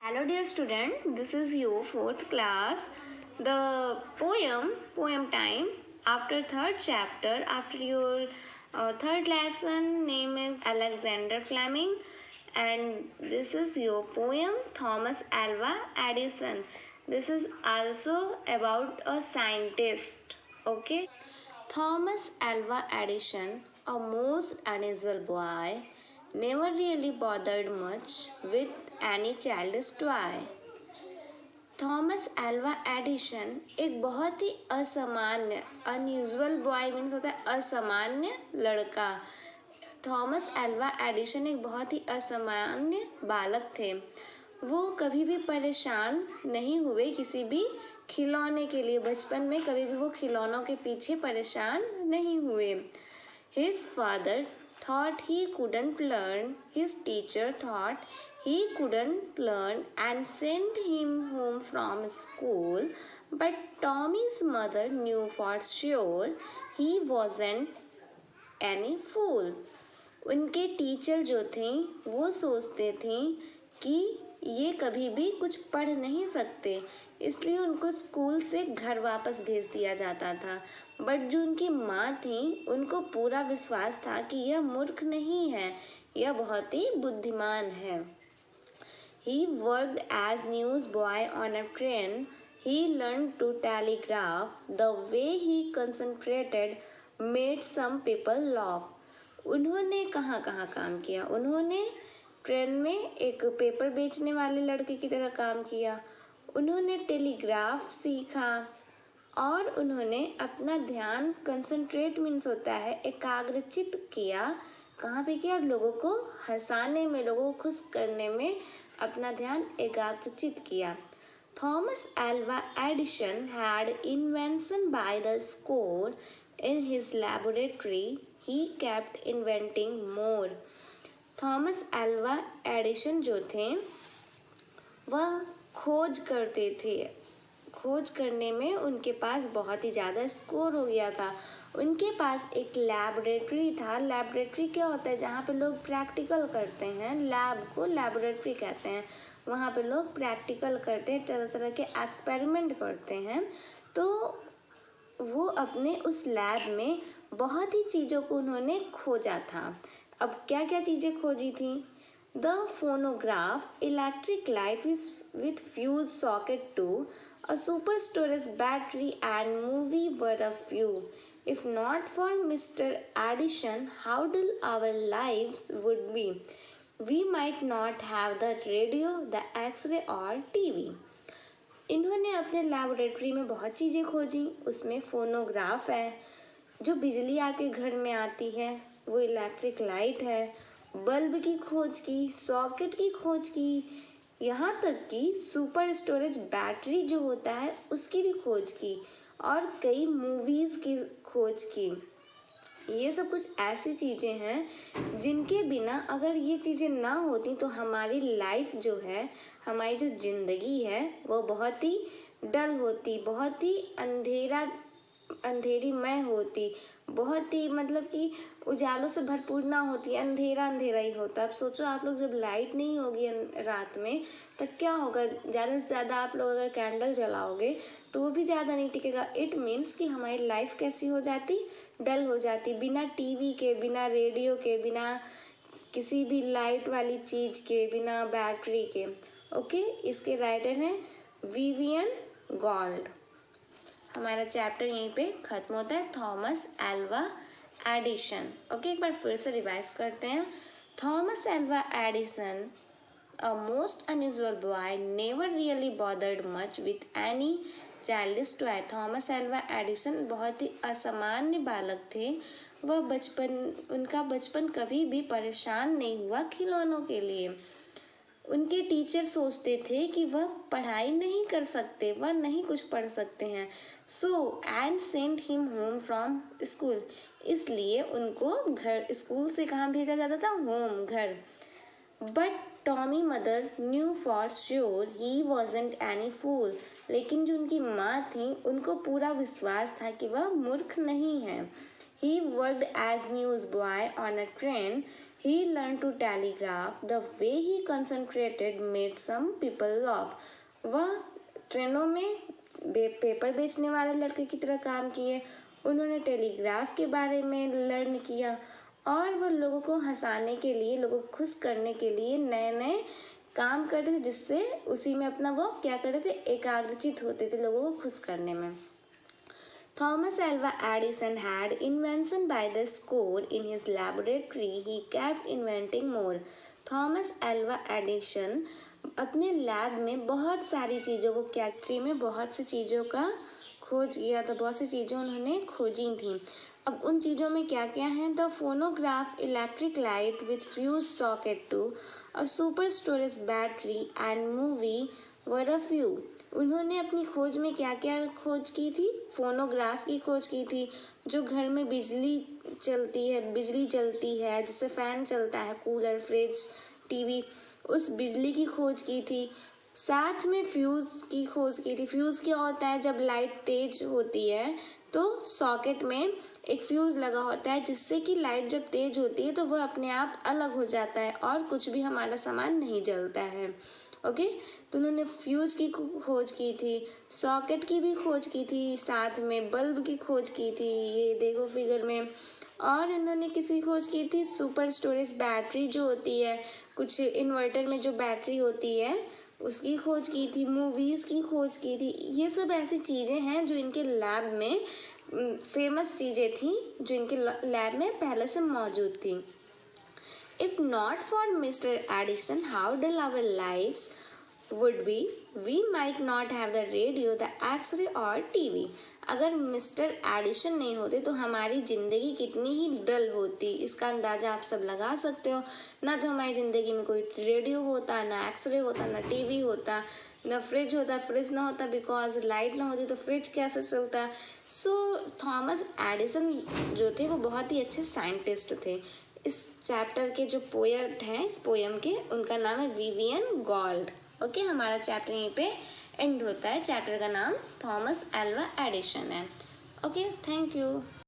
Hello dear student, this is your fourth class. The poem time after third chapter, after your third lesson name is Alexander Fleming, and this is your poem Thomas Alva Edison. This is also about a scientist. Okay. Thomas Alva Edison, a most unusual boy, never really bothered much with any childish toy. Thomas Alva Edison एक बहुत ही असामान्य unusual boy means होता है असामान्य लड़का। Thomas Alva Edison एक बहुत ही असामान्य बालक थे। वो कभी भी परेशान नहीं हुए किसी भी खिलौने के लिए। बचपन में कभी भी वो खिलौनों के पीछे परेशान नहीं हुए। His father thought he couldn't learn. His teacher thought he couldn't learn and sent him home from school. But Tommy's mother knew for sure he wasn't any fool. उनके टीचर जो थे वो सोचते थे कि ये कभी भी कुछ पढ़ नहीं सकते, इसलिए उनको स्कूल से घर वापस भेज दिया जाता था। बट जो उनकी माँ थी उनको पूरा विश्वास था कि यह मूर्ख नहीं है, यह बहुत ही बुद्धिमान है। He worked as newsboy on a train. He learned to telegraph. The way he concentrated made some people laugh. उन्होंने कहाँ कहाँ काम किया? उन्होंने ट्रेन में एक पेपर बेचने वाले लड़के की तरह काम किया, उन्होंने टेलीग्राफ सीखा और उन्होंने अपना ध्यान कंसंट्रेट मीन्स होता है एकाग्रचित किया। कहाँ पे किया? लोगों को हंसाने में, लोगों को खुश करने में अपना ध्यान एकाग्रचित किया। Thomas Alva Edison had invention by the score in his laboratory. He kept inventing more. Thomas Alva Edison जो थे वह खोज करते थे। खोज करने में उनके पास बहुत ही ज़्यादा स्कोर हो गया था। उनके पास एक लैबोरेटरी था। लैबोरेटरी क्या होता है? जहाँ पे लोग प्रैक्टिकल करते हैं, लैब को लैबोरेटरी कहते हैं। वहाँ पे लोग प्रैक्टिकल करते हैं, तरह तरह के एक्सपेरिमेंट करते हैं। तो वो अपने उस लैब में बहुत ही चीज़ों को उन्होंने खोजा था। अब क्या क्या चीज़ें खोजी थी? The phonograph, electric light with fuse socket too, a super storage battery and movie were a few. If not for Mr. Addison, how dull our lives would be. We might not have the radio, the X-ray or TV. इन्होंने अपने laboratory में बहुत चीज़ें खोजी। उसमें phonograph है जो बिजली आपके घर में आती है, वो इलेक्ट्रिक लाइट है, बल्ब की खोज की, सॉकेट की खोज की, यहाँ तक कि सुपर स्टोरेज बैटरी जो होता है उसकी भी खोज की और कई मूवीज़ की खोज की। ये सब कुछ ऐसी चीज़ें हैं जिनके बिना अगर ये चीज़ें ना होती तो हमारी लाइफ जो है, हमारी जो ज़िंदगी है वो बहुत ही डल होती, बहुत ही अंधेरीमय होती, बहुत ही मतलब कि उजालों से भरपूर ना होती, अंधेरा अंधेरा ही होता। अब सोचो आप लोग जब लाइट नहीं होगी रात में तो क्या होगा? ज़्यादा से ज़्यादा आप लोग अगर कैंडल जलाओगे तो वो भी ज़्यादा नहीं टिकेगा। इट मीन्स कि हमारी लाइफ कैसी हो जाती? डल हो जाती। बिना टीवी के, बिना रेडियो के, बिना किसी भी लाइट वाली चीज़ के, बिना बैटरी के। ओके, इसके राइटर हैं विवियन गॉल्ड। हमारा चैप्टर यहीं पे ख़त्म होता है, थॉमस एल्वा एडिशन। ओके, एक बार फिर से रिवाइज करते हैं। Thomas Alva Edison, a most unusual boy, never really bothered much with any childish toy. Thomas Alva Edison बहुत ही असामान्य बालक थे। उनका बचपन कभी भी परेशान नहीं हुआ खिलौनों के लिए। उनके टीचर सोचते थे कि वह पढ़ाई नहीं कर सकते, वह नहीं कुछ पढ़ सकते हैं। And sent him home from school, इसलिए उनको घर स्कूल से कहाँ भेजा जाता था? होम, घर। But Tommy mother knew for sure he wasn't any fool, लेकिन जो उनकी माँ थी उनको पूरा विश्वास था कि वह मूर्ख नहीं है। He worked as news boy on a train. He learned to telegraph. The way he concentrated made some people laugh. वह ट्रेनों में पेपर बेचने वाले लड़के की तरह काम किए, उन्होंने टेलीग्राफ के बारे में लर्न किया और वह लोगों को हंसाने के लिए, लोगों को खुश करने के लिए नए नए काम करते थे, जिससे उसी में अपना वो क्या करते थे, एकाग्रचित होते थे लोगों को खुश करने में। Thomas Alva Edison had invention by the score in his laboratory. He kept inventing more. Thomas Alva Edison अपने लैब में बहुत सारी चीज़ों को में बहुत सी चीज़ों का खोज किया था, बहुत सी चीज़ें उन्होंने खोजी थी। अब उन चीज़ों में क्या क्या है? The phonograph, electric light with fuse socket too, a super storage battery and movie were a few. उन्होंने अपनी खोज में क्या क्या खोज की थी? फोनोग्राफ की खोज की थी, जो घर में बिजली चलती है, जिससे फ़ैन चलता है, कूलर, फ्रिज, टीवी, उस बिजली की खोज की थी। साथ में फ्यूज़ की खोज की थी। फ्यूज़ क्या होता है? जब लाइट तेज होती है तो सॉकेट में एक फ्यूज़ लगा होता है, जिससे कि लाइट जब तेज होती है तो वह अपने आप अलग हो जाता है और कुछ भी हमारा सामान नहीं जलता है। ओके, तो उन्होंने फ्यूज की खोज की थी, सॉकेट की भी खोज की थी, साथ में बल्ब की खोज की थी, ये देखो फिगर में। और इन्होंने किसी खोज की थी? सुपर स्टोरेज बैटरी जो होती है, कुछ इन्वर्टर में जो बैटरी होती है उसकी खोज की थी, मूवीज़ की खोज की थी। ये सब ऐसी चीज़ें हैं जो इनके लैब में फेमस चीज़ें थी, जो इनके लैब में पहले से मौजूद थी। If not for Mr. Edison, how dull our lives would be. We might not have the radio, the X-ray or TV. अगर मिस्टर एडिशन नहीं होते तो हमारी ज़िंदगी कितनी ही डल होती, इसका अंदाज़ा आप सब लगा सकते हो। ना तो हमारी ज़िंदगी में कोई रेडियो होता, ना एक्सरे होता, ना टीवी होता, ना फ्रिज होता। फ्रिज ना होता बिकॉज लाइट ना होती, तो फ्रिज कैसे चलता? सो थॉमस एडिसन जो थे वो बहुत ही अच्छे साइंटिस्ट थे। इस चैप्टर के जो पोएट हैं इस पोएम के, उनका नाम है विवियन गॉल्ड। ओके, हमारा चैप्टर यहीं पे एंड होता है। चैप्टर का नाम थॉमस एल्वा एडिसन है। Okay, thank you.